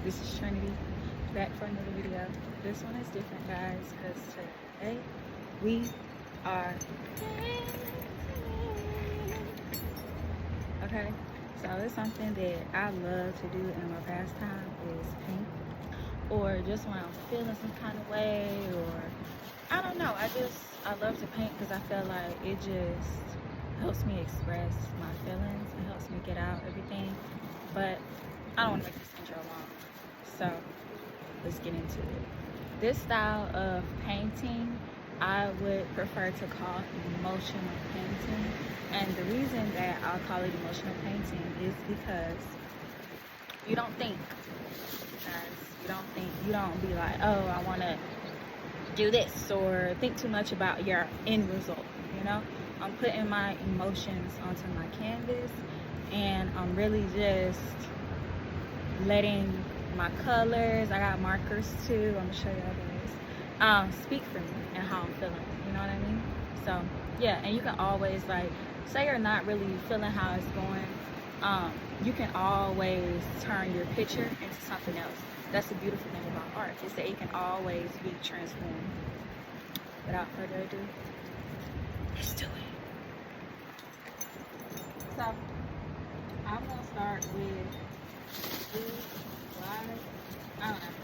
This is Trinity, back for another video. This one is different, guys, because today we are okay. So it's something that I love to do in my pastime is paint, or just when I'm feeling some kind of way, or I don't know. I love to paint because I feel like it just helps me express my feelings. It helps me get out everything. But I don't want to make this intro long. So let's get into it. This style of painting I would prefer to call emotional painting. And the reason that I'll call it emotional painting is because you don't think, guys. You don't be like, oh, I want to do this, or think too much about your end result, you know? I'm putting my emotions onto my canvas, and I'm really just letting my colors, I got markers too, I'm gonna show y'all guys, speak for me and how I'm feeling, you know what I mean? So yeah, and you can always, like, say you're not really feeling how it's going, you can always turn your picture into something else. That's the beautiful thing about art, is that it can always be transformed. Without further ado, let's do it. So I'm gonna start with blue, wide. I don't know.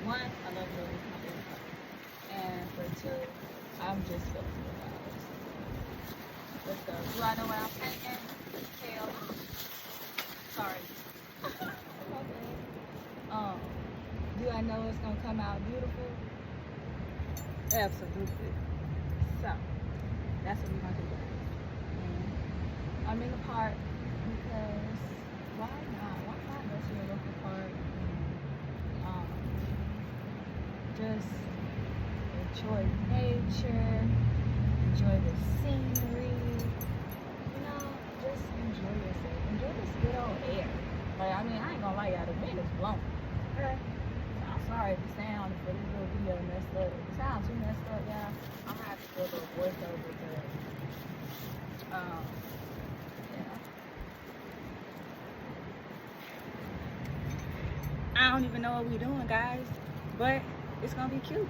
One, I love blue, it's my favorite color. And for two, I'm just feeling the vibes. Let's go. Do I know what I'm painting? Hell, sorry. Okay. Do I know it's gonna come out beautiful? Absolutely. So that's what we're gonna do. And I'm in the park because why not? Why not go to your local park and just enjoy nature, enjoy the scenery, you know, just enjoy yourself. Enjoy this good old air. Like, I mean, I ain't gonna lie, y'all, the wind is blowing. Okay? I'm sorry if the sound for this little video messed up. If the sound too messed up, y'all, I'm gonna have to do a little voiceover because I don't even know what we're doing, guys, but it's gonna be cute.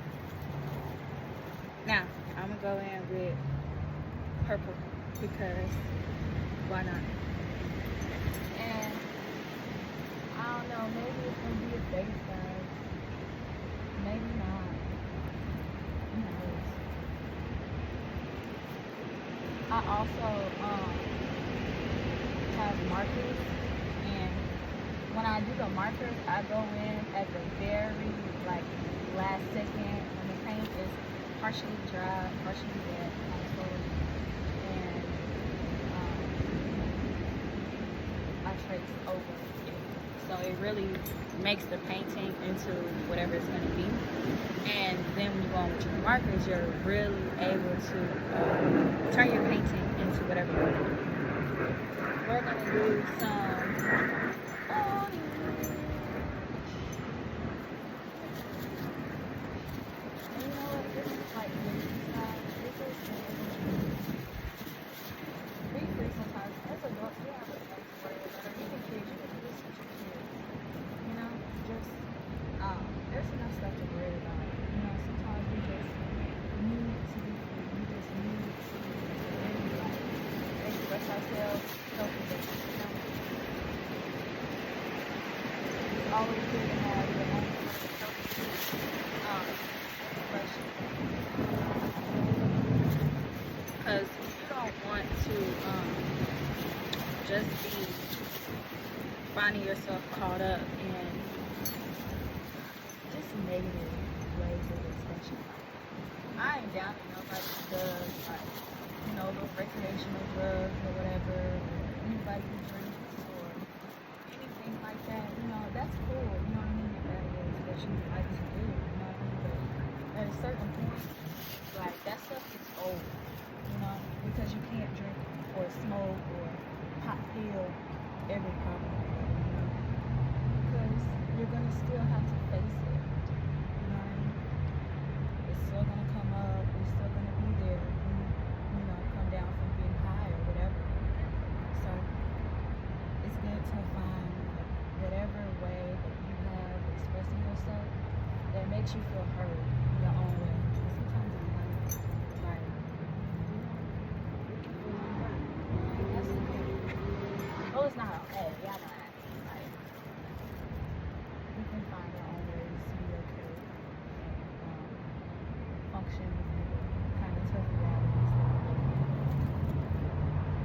Now, I'm gonna go in with purple because why not? And I don't know, maybe it's gonna be a face, guys. Maybe not. Who knows? I also have markers, and when I do the markers, I go in at the very last second when the paint is partially dry, partially wet, kind of slowly, and I trace over it. So it really makes the painting into whatever it's going to be. And then when you go on with your markers, you're really able to turn your painting into whatever you want to do. We're going to do some there's enough stuff to worry about. You know, sometimes we just need to be free. We just need to really express ourselves healthily. You know? It's always good to have your own healthy expression. Because you don't want to just be finding yourself caught up in negative ways of expression. I ain't down to nobody who does, like, you know, those recreational drugs or whatever, or anybody who drinks or anything like that. You know, that's cool. You know what I mean? If that is what you like to do, you know what I mean? But at a certain point, like, that stuff gets old, you know, because you can't drink or smoke or pop pill every problem, you know, because you're gonna still have to face it. It's still gonna come up, it's still gonna be there when you know, come down from being high or whatever. So it's good to find whatever way that you have that you feel heard in your own way. And sometimes in life, like, that's okay. Oh, it's not okay. Y'all know that. Like, we can find our own ways to be okay and function with the kind of tough realities that we're living in.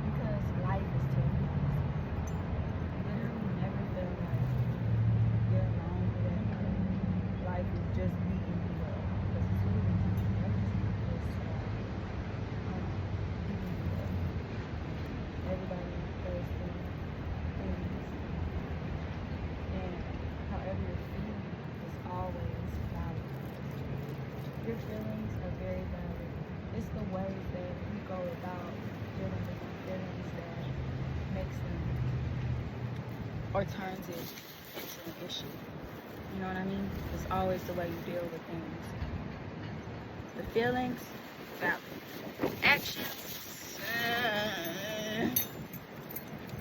Because life is tough. Literally never feel like you're alone with that. Life is just beating you up. Because it's really not. Life is not just beating you up. Everybody goes through things. And however you're feeling is always valid. Your feelings are very valid. It's the ways that you go about dealing with your feelings that makes them or turns it into an issue. You know what I mean? It's always the way you deal with things. The feelings, valid. Actions,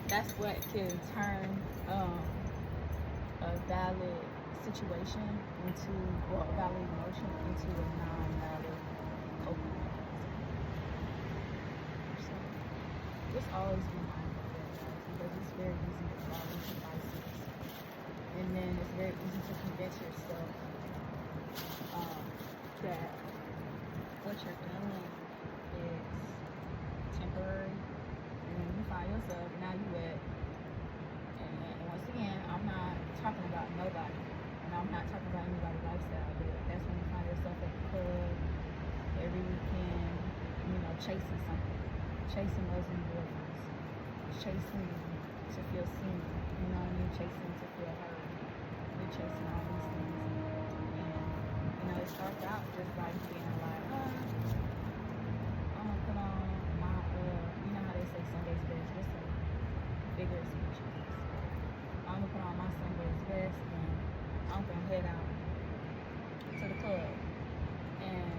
that's what can turn a valid situation into, or a valid emotion into a non-valid coping mechanism. So just always be mindful of that, guys, because it's very easy to fall into vices, and then it's very easy to convince yourself that what you're doing is temporary, and then you find yourself now you at, and once again, I'm not talking about nobody, and I'm not talking about anybody's lifestyle, but that's when you find yourself at the club every weekend, you know, chasing something, chasing lesbian boyfriends, chasing to feel seen, you know what I mean, chasing to feel heard. You're chasing all these things, and you know, it starts out just by being like, I'm gonna put on my, you know how they say Sunday's best, just a bigger speech. I'm gonna put on my Sunday's best, and I'm gonna head out to the club, and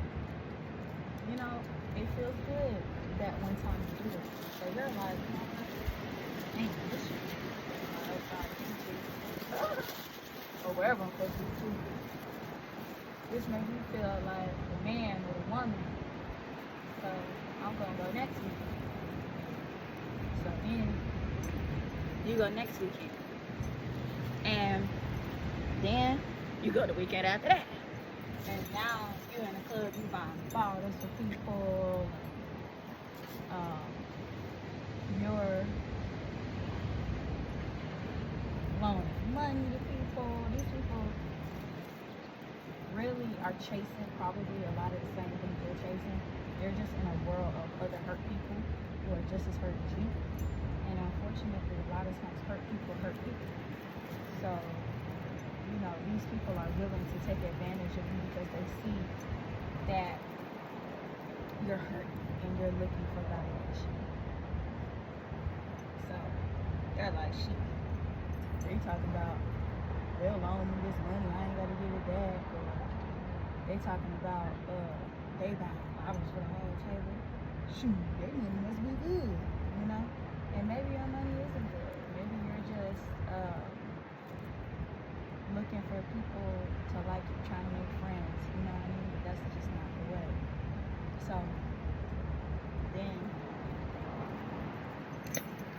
you know, it feels good that one time you do it. So you're like, dang, this shit, outside the beaches, or wherever I'm supposed to be. This makes me feel like a man or a woman. So I'm gonna go next weekend. So then you go next weekend, and then you go the weekend after that. And now you're in the club, you buying bottles for people. You're loaning money to people. These people really are chasing probably a lot of the same things you're chasing. They're just in a world of other hurt people who are just as hurt as you. And unfortunately, a lot of times hurt people hurt people. So, you know, these people are willing to take advantage of you because they see that you're hurt and you're looking for validation. So they're like, shit, they talking about they'll loan me this money, I ain't gotta give it back, or they talking about they buying bottles for the whole table. Shoot, their money must be good, you know? And maybe your money isn't good. Maybe you're just looking for people to like you, trying to make friends, you know what I mean? But that's just not the way. So then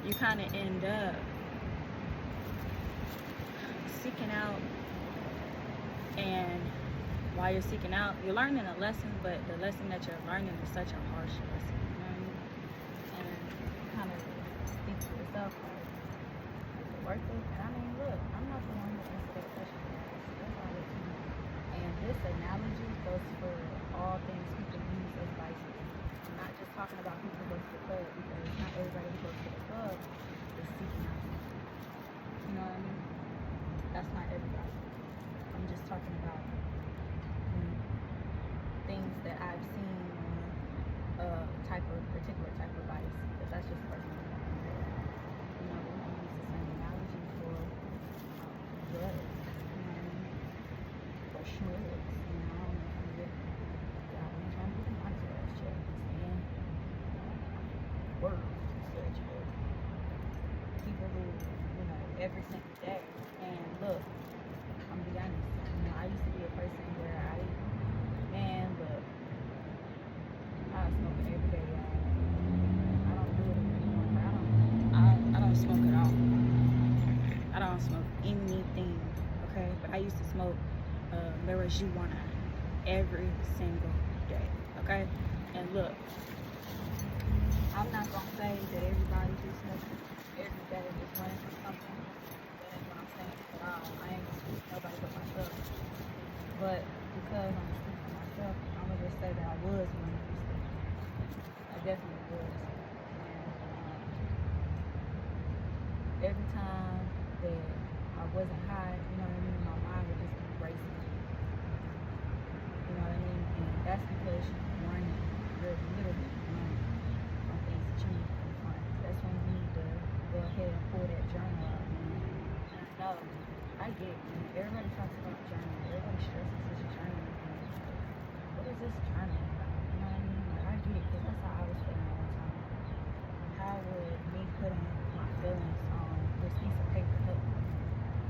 you kind of end up seeking out, and while you're seeking out, you're learning a lesson, but the lesson that you're learning is such a harsh lesson, you know what I mean? And you kind of think to yourself, like, is it worth it? And I mean, look, I'm not the one that answered that question. That's all it is. And this analogy goes for all things people use as vices. I'm not just talking about people who go to the club, because not everybody who goes to the club is seeking out something. You know what I mean? That's not everybody. I'm just talking about things that I've seen on a particular type of vice, but that's just personal. You know, we don't use the same analogy for drugs, you know what I mean? For schmucks, you know, I'm trying to get the monster ass checks and words such as people who, you know, every single day. And look, I'm gonna be honest, you know, I used to be a person where I I used to smoke marijuana every single day. Okay, and look, I'm not gonna say that everybody who smokes every day is running from something. That ain't what I'm saying at all. I ain't gonna speak for nobody but myself. But because I'm speaking for myself, I'm gonna just say that I was running from something. I definitely was. And every time that I wasn't high, you know what I mean, my mind would just be racing. You know what I mean? And that's because you're running, you're literally running from things that you need to confront. That's when you need to go ahead and pull that journal out. And I know, I get it. Everybody talks about journaling. Everybody stresses this journaling thing. What is this journaling about? You know what I mean? Like, I get it, because that's how I was feeling all the time. How would me putting my feelings on this piece of paper help me?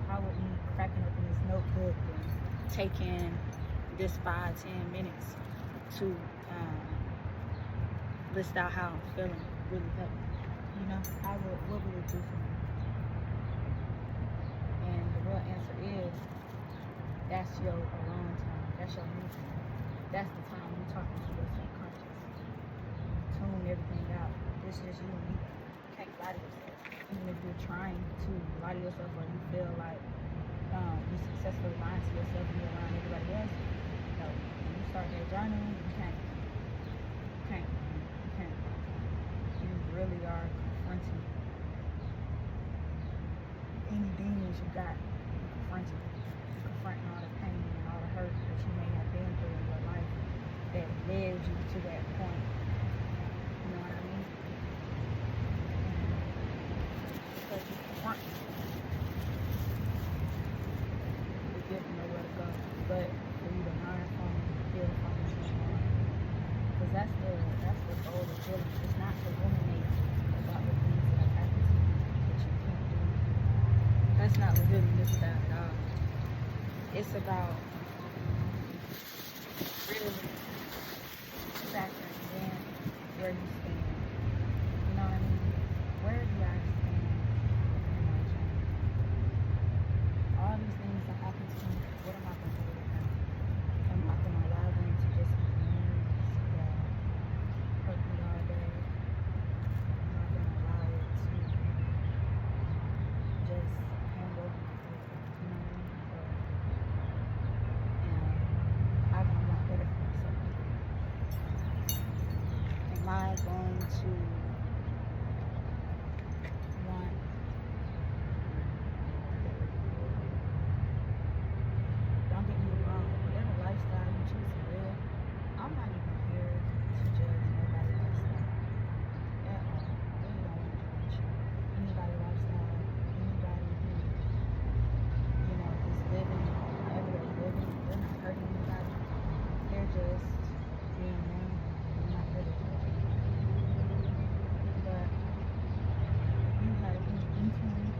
How would me cracking open this notebook and taking this 5-10 minutes to list out how I'm feeling really help me? You know, what would it do for me? And the real answer is, that's your alone time. That's your me time. That's the time you're talking to your subconscious. Tune everything out. This is you and you. You can't lie to yourself. Even if you're trying to lie to yourself, or you feel like you successfully lying to yourself and you're around everybody else. No, when you start that journey, you can't. You can't. You can't. You really are confronting any demons you got. Confronting. Confronting all the pain and all the hurt that you may have been through in your life that led you to that point. You know what I mean? Because you confront it, you give them nowhere to go. But for you to learn from it, heal from it, move on. Because that's the goal of healing. It's not to ruminate about the things that have happened to you that you can't do. That's not what healing is about at all. It's about really factoring in where you stand. You know what I mean? Where do I stand in my journey? All these things that happen to me, what am I going to do with them? Am I going to allow them to just be memories that hurt me all day? Am I going to allow it to just hang over my head? You know what I mean? Am I going to want better for myself? Am I going to want don't get me wrong, whatever lifestyle you choose to live, I'm not even here to judge nobody's lifestyle at all. I really don't want to judge anybody's lifestyle, anybody who, you know, is living however they're living. They're not hurting anybody. They're just being them. I'm not here to judge anybody. But if you have any inkling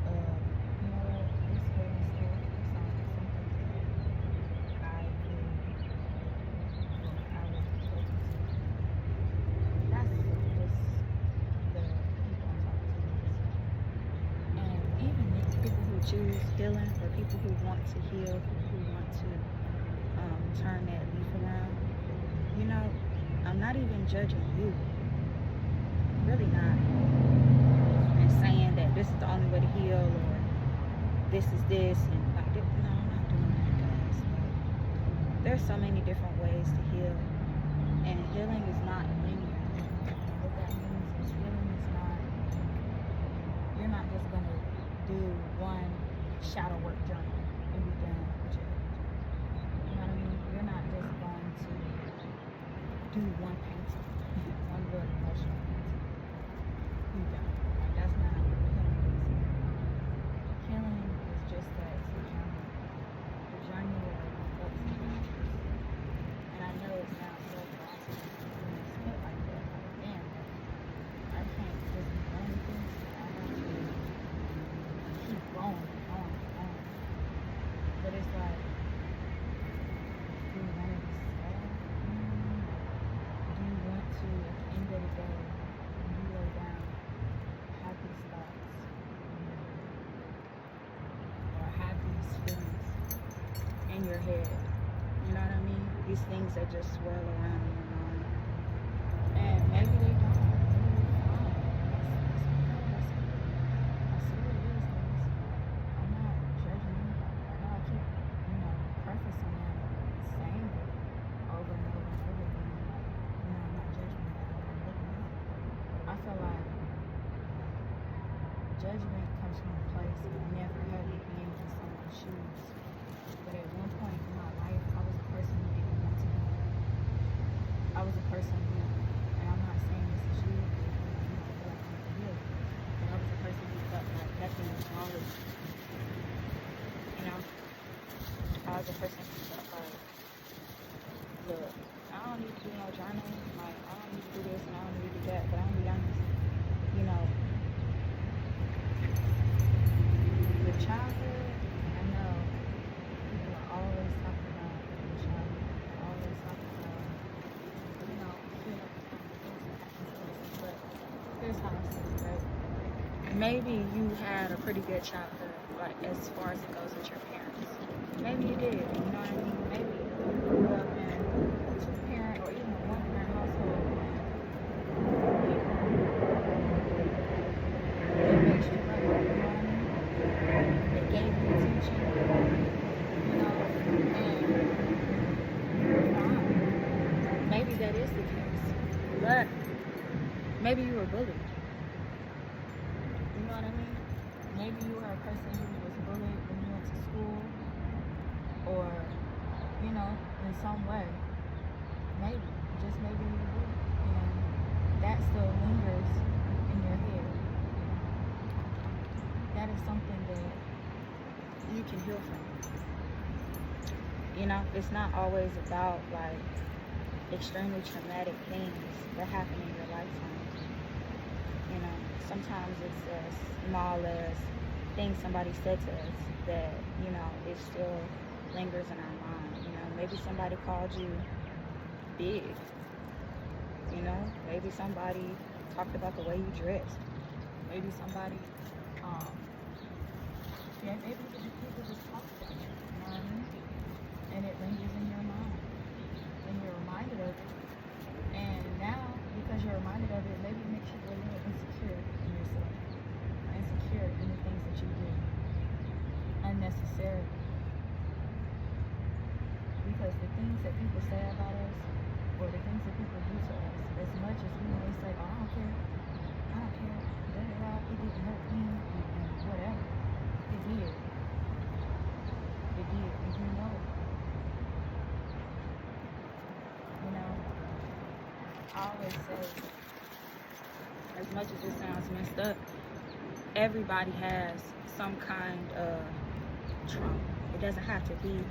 of, you know what, this feeling stuff sounds like something that I would go to. That's just the people I'm talking to. And even people who choose healing, or people who want to heal, people who want to turn that leaf around, you know, I'm not even judging you. Really not. And saying that this is the only way to heal, or this is this, and like, no, I'm not doing that, guys. Like, there's so many different ways to heal, and healing is not linear. What that means is healing is not, you're not just gonna do one shadow work journey and be done with your healing journey. You know what I mean? You're not just going to do one painting, one little emotional painting. You don't. Like, that's not how healing is. Healing is just that, it's a journey. The journey of ups and downs. And I know it sounds so daunting when it's put like that. Like, damn, I can't just be done with this. I have to keep going and going and going. But it's like, do you want to be sad? Do you want to, at the end of the day, in your head. You know what I mean? These things that just swirl around in your mind. And maybe they don't. Maybe you're fine. That's okay. I see what it is, guys. I'm not judging anybody. I know I keep, prefacing that and saying it over and over and over again. I'm not judging anybody. I'm looking up. I feel like judgment comes from a place of never having been in someone's shoes. But at one point in my life, I was a person who didn't want to be. I was a person who, and I'm not saying this is you, like you, but I was a person who felt like nothing was wrong with me. I was a person who felt like, look, I don't need to do no journaling, like, I don't need to do this and I don't need to do that, but I'm gonna be honest, with childhood, I know people are always talking about your childhood, they're always talking about, things that happen to us, but here's how I see it, right? Maybe you had a pretty good childhood, like, as far as it goes with your parents. Maybe you did, you know what I mean? Maybe you grew up in a two-parent or even a one-parent household and they raised you right, you know what I mean? They gave you attention, and fine. Maybe that is the case. But maybe you were bullied. You know what I mean? Maybe you were a person who was bullied when you went to school, or, in some way. Maybe, just maybe you were bullied. And that still lingers in your head. That is something that you can heal from. It's not always about, like, extremely traumatic things that happen in your lifetime. Sometimes it's as small as things somebody said to us that, it still lingers in our mind. Maybe somebody called you big. Maybe somebody talked about the way you dressed. Maybe somebody, maybe people just talked about you, you know what I mean? And it lingers in your mind. And you're reminded of it. And now, because you're reminded of it, maybe it makes you a little insecure in yourself. Insecure in the things that you do. Unnecessarily. Because the things that people say about us, or the things that people do to us, as much as we may say, oh, I don't care, it didn't hurt me, and whatever, it did. And you know it. I always say, as much as it sounds messed up, everybody has some kind of trauma. It doesn't have to be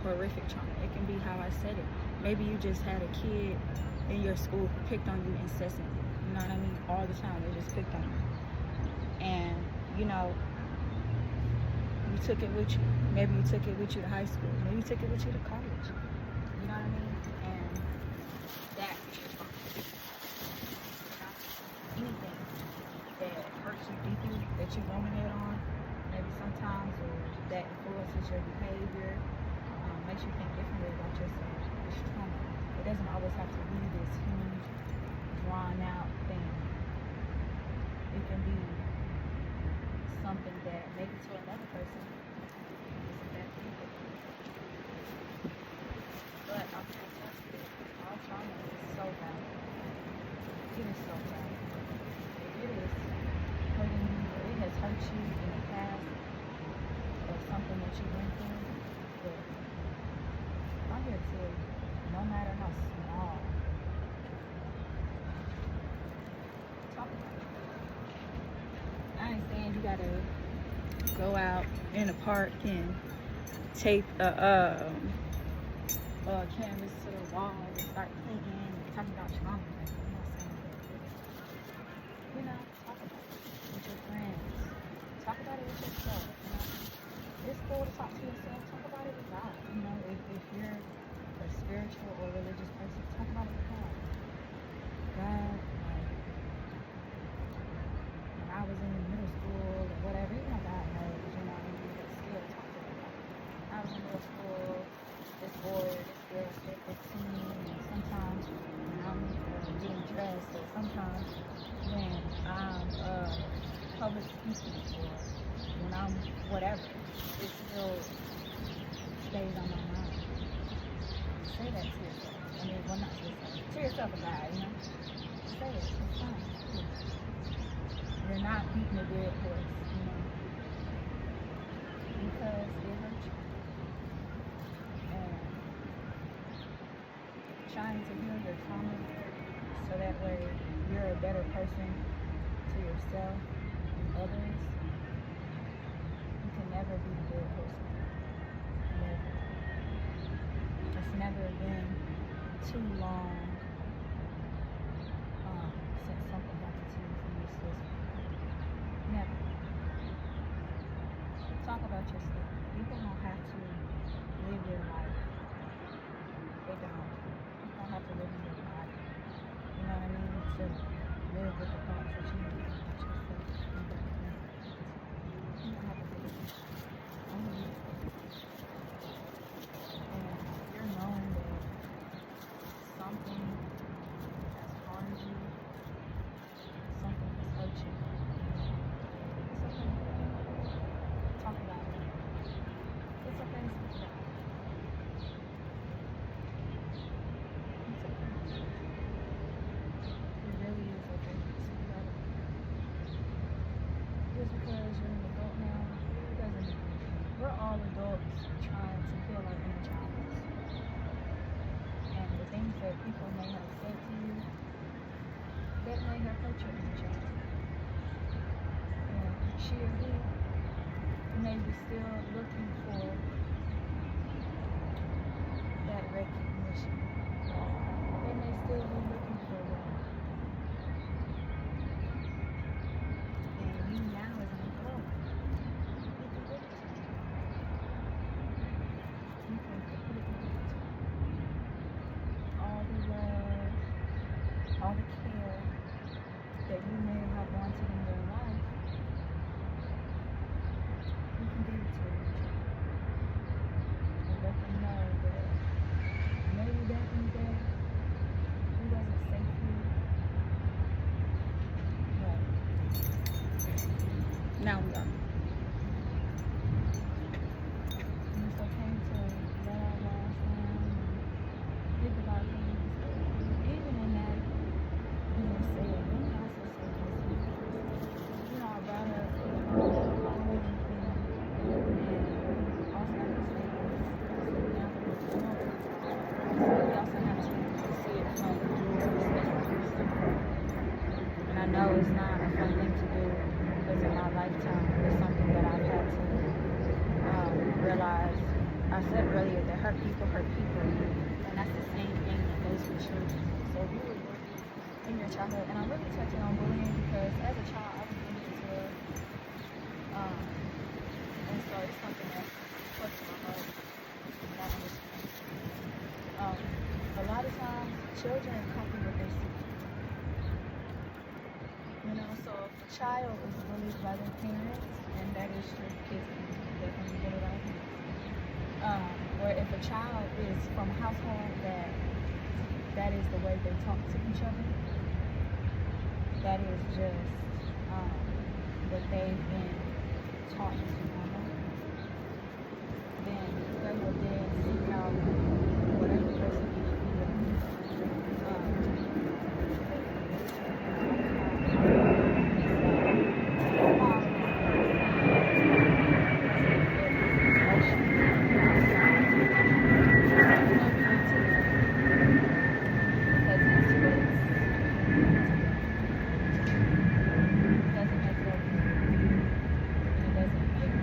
horrific trauma. It can be how I said it. Maybe you just had a kid in your school who picked on you incessantly. You know what I mean? All the time. They just picked on you. And, you took it with you. Maybe you took it with you to high school. Maybe you took it with you to college. You know what I mean? And that is your trauma. Anything that hurts you deeply, that you ruminate on, maybe sometimes, or that influences your behavior, makes you think differently about yourself. It's trauma. It doesn't always have to be this huge, drawn out thing. It can be something that maybe to another person isn't that deep. But I'm going to tell you, all trauma is so valid. It is so valid. It is hurting you, or it has hurt you in the past, or something that you went through. But I'm here to tell you, no matter how small, talk about it. I ain't saying you gotta go out in a park and tape a canvas to the wall and start painting and talking about trauma. I'm not saying that. Talk about it with your friends. Talk about it with yourself. It's cool to talk to yourself. Talk about it with God. If you're a spiritual or religious person, talk about it with God. God, when I was in middle school or whatever, God knows, but still talk to God. I was in middle school, thinking or when I'm whatever, it still stays on my mind. Say that to yourself. I mean, well, not to yourself. To yourself and God, you know? Say it. It's fine. You're not beating a dead horse, you know? Because it hurts you. And trying to heal your trauma so that way you're a better person to yourself and others. You can never be a dead person. Never. It's never been too long since something happened to you from this system. Never. Talk about your stuff. People don't have to live your life. They don't. You don't have to live in your body. You know what I mean? To live with the thoughts that you have about yourself. You don't have to live with it. Only you. And you're knowing that something has harmed you, something has hurt you. Talk about it. It's okay to speak about it. It's okay. It really is okay to speak about it. Just because you're an adult now, it doesn't mean we're all adults trying to heal our inner child. And the things that people may have said to you, that may have hurt your inner child. And she or he may be still looking for that recognition. They may still be looking for that. And you now as an adult, you can give it to them. You can completely give it to them. All the love, all the care that you may have wanted in your life, you can give it to them. And let them know that maybe back in the day, he wasn't safe here, but now we are. And it's okay to let our walls down and think about things. Even in that being said, let me also say this. You know, I brought up Halloween thing, and also have to say this. Now that we're grown, we also have to see it from the perspective. And I know it's not a fun thing to do because in my lifetime, it's something that I've had to realize. I said earlier that hurt people, and that's the same thing that goes with children. So if you were bullied in your childhood, and I'm really touching on bullying because as a child, I was bullied as well. And so it's something that's close to my heart, and I understand. A lot of times, children copy what they see. You know, so if a child is bullied by their parents, and that is true, kids can definitely bully by their parents. Or if a child is from a household that is the way they talk to each other, that is just what they've been taught into normal, then they will then seek out whatever person is doesn't make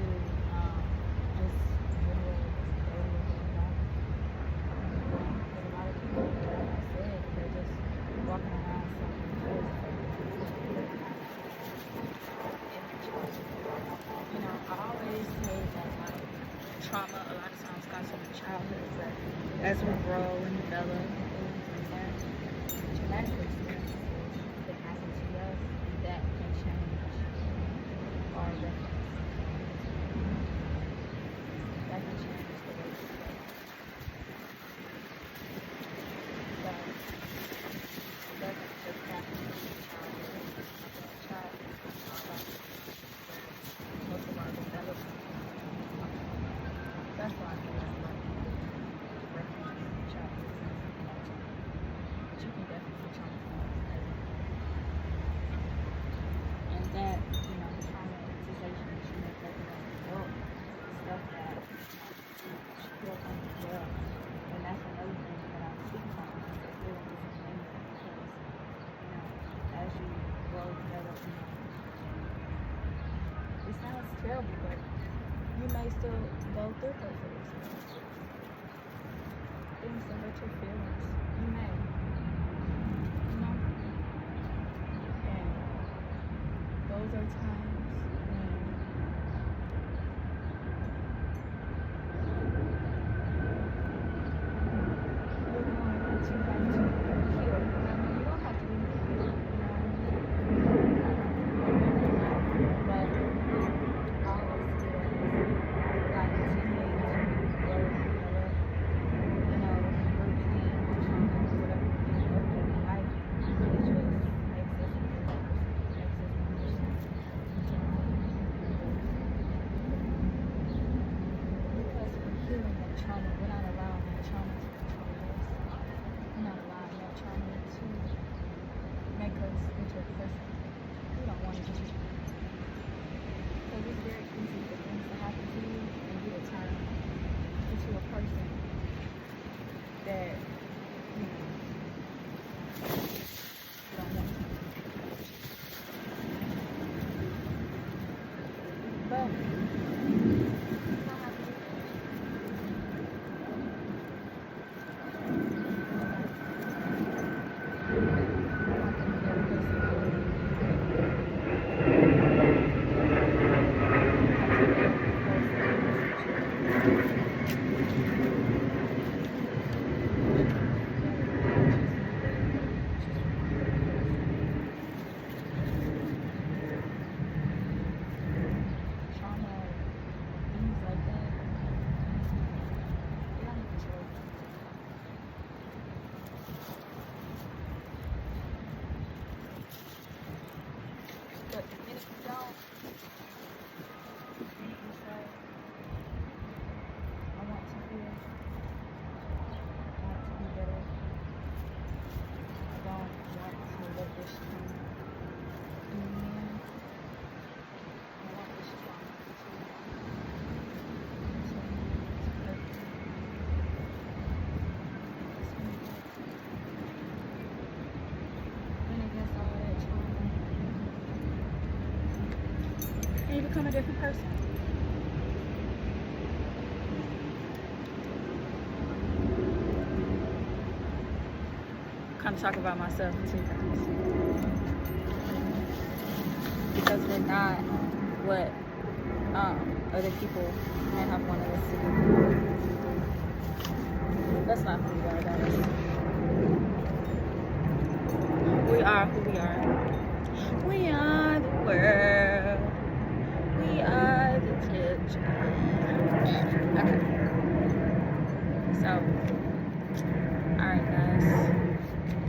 to just general area of life. Because a lot of people, like I said, they're just walking around something else. You know, I always say that like trauma a lot of times comes from the childhood, but as we grow and develop and things like that, traumatic experiences that happen to us that can change our reference. That can change the way we think. So it doesn't just happen in childhood. Most of our development. That's why I feel like references in childhood. But you can definitely traumatize as and that, you know, the traumatization that you make later on in the world, stuff that you feel unwell. And that's another thing that I speak about, the feeling is amazing because, you know, as you grow, develop, you know, it sounds terrible, but you may still go through hurtful experiences. Things that hurt your feelings. You may. You know? And those are times when you're going to have to heal. I mean, you don't have to be healed, you know what I mean? But I always feel like continuing to grow and develop, you know, routine, trauma, whatever you go through in life, it just makes us better, makes us understand. Because we're healing that trauma, we're not allowing that trauma to control us. We're not allowing that trauma to make us into a person we don't want to be. Because it's very easy for things to happen to you and you to turn into a person that you know, you don't want to. But you don't have to do that. You don't have to be that person. Trauma, things like that, you don't control them. But the minute you don't, the minute you say, I want to heal, I want to be better, I don't want to let this trauma do me in, I want this trauma to continue to hurt me. Then against all that trauma, and you become a different person. Kind of talk about myself too, guys, because we're not what other people may have wanted us to be. That's not who we are, guys. We are who we are. We are the world. We are the children. Okay. So, alright, guys.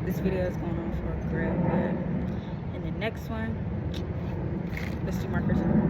This video is going on for a great bit. In the next one, let's do markers.